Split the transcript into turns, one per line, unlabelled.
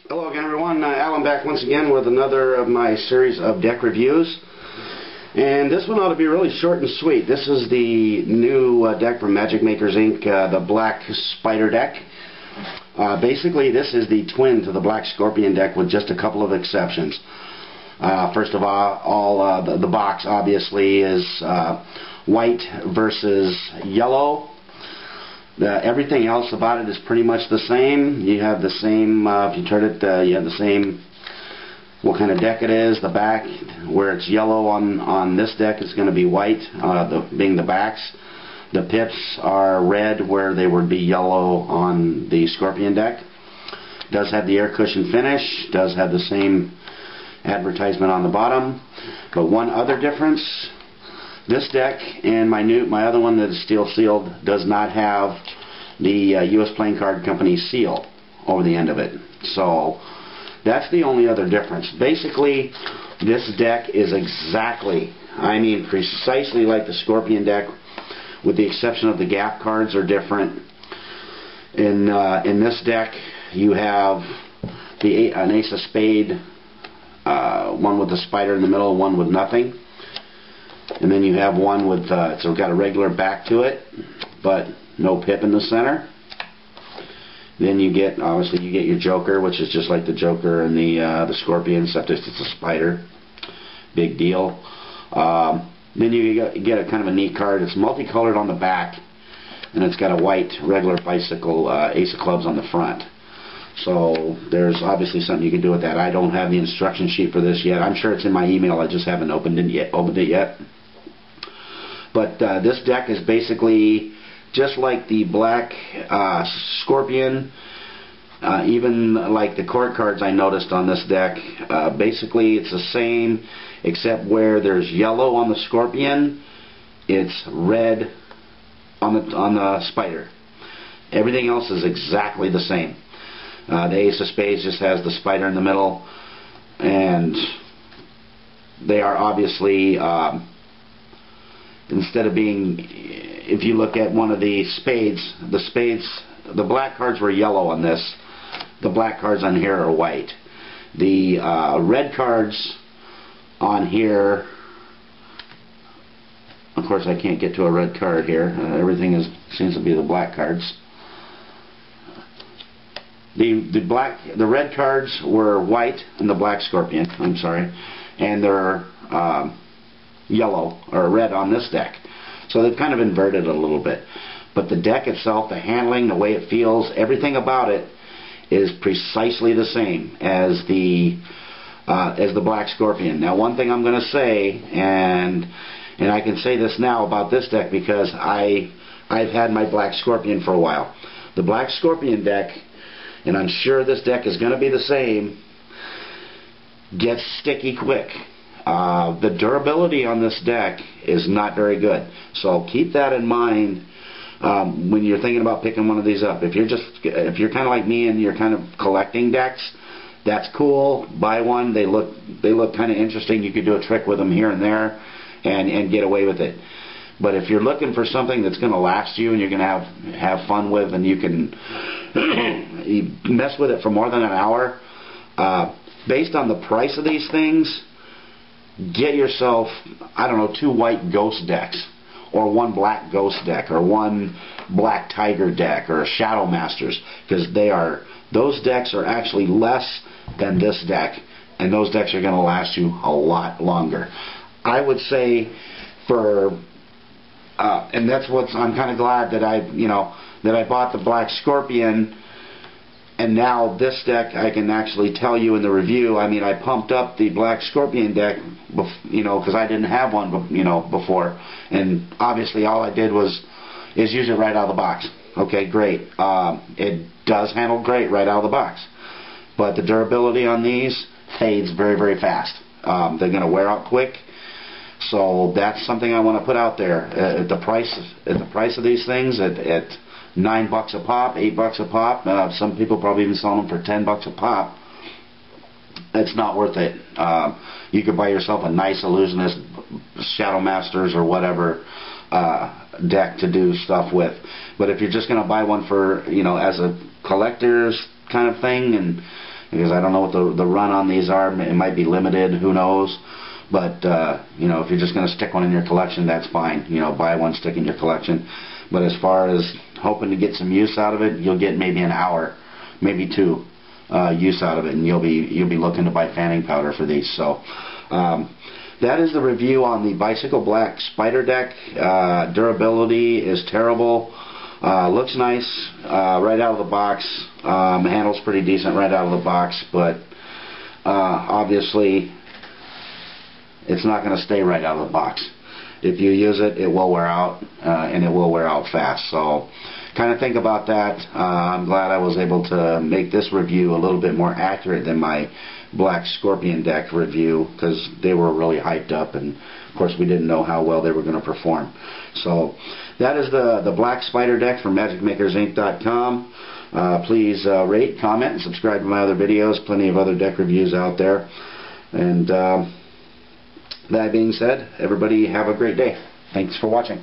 Hello again, everyone. Alan back once again with another of my series of deck reviews. And this one ought to be really short and sweet. This is the new deck from Magic Makers Inc., the Black Spider deck. Basically, this is the twin to the Black Scorpion deck with just a couple of exceptions. First of all, the box obviously is white versus yellow. Everything else about it is pretty much the same. You have the same, if you turn it, you have the same, what kind of deck it is. The back, where it's yellow on this deck, is going to be white, being the backs. The pips are red, where they would be yellow on the Scorpion deck. Does have the air cushion finish, does have the same advertisement on the bottom. But one other difference, this deck and my other one that is steel sealed does not have the U.S. Playing Card Company seal over the end of it. So that's the only other difference. Basically, this deck is exactly, I mean precisely like the Scorpion deck, with the exception of the gap cards are different. In this deck, you have an Ace of Spade, one with a spider in the middle, one with nothing. And then you have one with, it's got a regular back to it, but no pip in the center. Then you get, obviously, you get your Joker, which is just like the Joker and the Scorpion, except it's a spider. Big deal. Then you get a kind of a neat card. It's multicolored on the back, and it's got a white regular bicycle Ace of Clubs on the front. So there's obviously something you can do with that. I don't have the instruction sheet for this yet. I'm sure it's in my email. I just haven't opened it yet. But this deck is basically just like the Black Scorpion, even like the court cards I noticed on this deck. Basically it's the same, except where there's yellow on the Scorpion, it's red on the Spider. Everything else is exactly the same. The Ace of Spades just has the spider in the middle, and they are obviously, instead of being, if you look at one of the spades, the black cards were yellow on this. The black cards on here are white. The red cards on here, of course I can't get to a red card here. Everything seems to be the black cards. The red cards were white in the Black Scorpion, I'm sorry, and they're yellow or red on this deck. So they've kind of inverted it a little bit. But the deck itself, the handling, the way it feels, everything about it is precisely the same as the Black Scorpion. Now, one thing I'm going to say, and I can say this now about this deck because I've had my Black Scorpion for a while. The Black Scorpion deck, and I'm sure this deck is going to be the same, gets sticky quick. The durability on this deck is not very good, so keep that in mind when you're thinking about picking one of these up. If you're kind of like me and you're kind of collecting decks, that's cool. Buy one. They look kind of interesting. You could do a trick with them here and there, and get away with it. But if you're looking for something that's going to last you and you're going to have fun with, and you can mess with it for more than an hour, based on the price of these things, get yourself, I don't know, 2 white ghost decks, or 1 black ghost deck, or 1 black tiger deck, or a Shadow Masters, because those decks are actually less than this deck, and those decks are going to last you a lot longer. I would say and that's what I'm kind of glad that I bought the Black Scorpion. And now this deck, I can actually tell you in the review, I mean, I pumped up the Black Scorpion deck, because I didn't have one, before. And obviously all I did is use it right out of the box. Okay, great. It does handle great right out of the box. But the durability on these fades very, very fast. They're going to wear out quick. So that's something I want to put out there. At the price of these things, at $9 a pop, $8 a pop. Some people probably even sell them for $10 a pop. It's not worth it. You could buy yourself a nice Illusionist, Shadow Masters, or whatever deck to do stuff with. But if you're just going to buy one for, as a collector's kind of thing, and because I don't know what the run on these are. It might be limited, who knows. But you know, if you're just going to stick one in your collection, that's fine. You know, buy one, stick in your collection. But as far as hoping to get some use out of it, you'll get maybe an hour, maybe two use out of it, and you'll be looking to buy fanning powder for these. So that is the review on the Bicycle Black Spyder deck. Durability is terrible. Looks nice right out of the box. Handles pretty decent right out of the box, but obviously it's not going to stay right out of the box. If you use it, it will wear out, and it will wear out fast. So kind of think about that. I'm glad I was able to make this review a little bit more accurate than my Black Scorpion deck review, because they were really hyped up, and of course we didn't know how well they were going to perform. So that is the Black Spyder deck from MagicMakersInc.com. Please rate, comment, and subscribe to my other videos. Plenty of other deck reviews out there. And that being said, everybody have a great day. Thanks for watching.